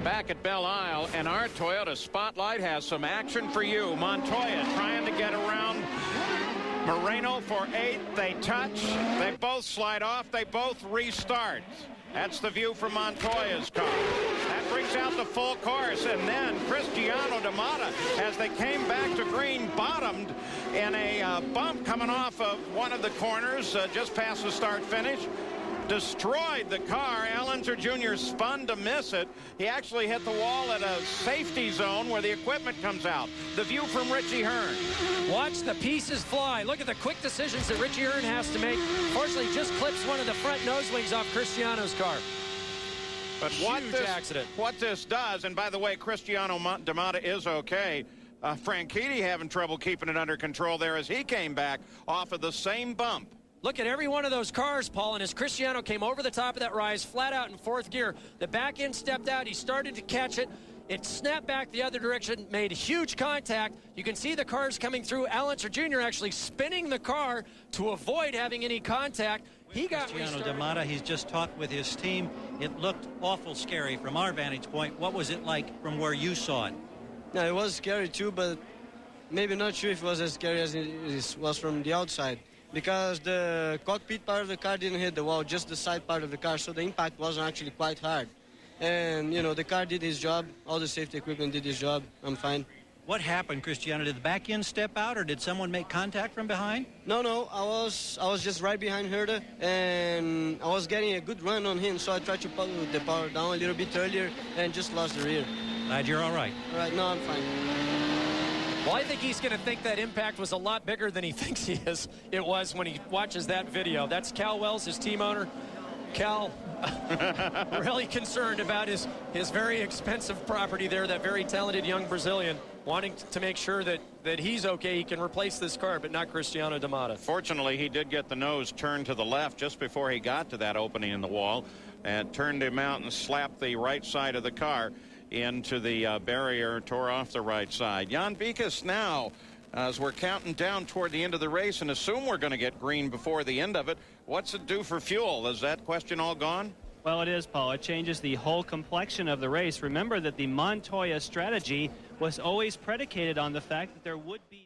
Back at Belle Isle, and our Toyota Spotlight has some action for you. Montoya trying to get around Moreno for 8th. They touch. They both slide off. They both restart. That's the view from Montoya's car. That brings out the full course, and then Cristiano DaMatta, as they came back to green, bottomed in a bump coming off of one of the corners just past the start-finish. Destroyed the car. Allenser Jr. spun to miss it. He actually hit the wall at a safety zone where the equipment comes out. The view from Richie Hearn. Watch the pieces fly. Look at the quick decisions that Richie Hearn has to make. Fortunately, just clips one of the front nose wings off Cristiano's car. But what this does, and by the way, Cristiano DaMatta is okay. Franchitti having trouble keeping it under control there as he came back off of the same bump. Look at every one of those cars, Paul, and as Cristiano came over the top of that rise, flat out in 4th gear, the back end stepped out. He started to catch it. It snapped back the other direction, made huge contact. You can see the cars coming through. Allenser Jr. actually spinning the car to avoid having any contact. He got Cristiano DaMatta, he's just talked with his team. It looked awful scary from our vantage point. What was it like from where you saw it? Yeah, it was scary too, but maybe not sure if it was as scary as it was from the outside. Because the cockpit part of the car didn't hit the wall, just the side part of the car, so the impact wasn't actually quite hard. And, you know, the car did its job, all the safety equipment did its job. I'm fine. What happened, Cristiano? Did the back end step out, or did someone make contact from behind? No, I was just right behind Herder, and I was getting a good run on him, so I tried to pull the power down a little bit earlier and just lost the rear. Glad you're all right. All right, no, I'm fine. Well, I think he's going to think that impact was a lot bigger than he thinks it was when he watches that video. That's Cal Wells, his team owner. Cal, really concerned about his very expensive property there, that very talented young Brazilian, wanting to make sure that he's okay. He can replace this car, but not Cristiano DaMatta. Fortunately, he did get the nose turned to the left just before he got to that opening in the wall, and turned him out and slapped the right side of the car into the barrier, tore off the right side. Jan Vikas now, as we're counting down toward the end of the race and assume we're going to get green before the end of it, what's it do for fuel? Is that question all gone? Well, it is, Paul. It changes the whole complexion of the race. Remember that the Montoya strategy was always predicated on the fact that there would be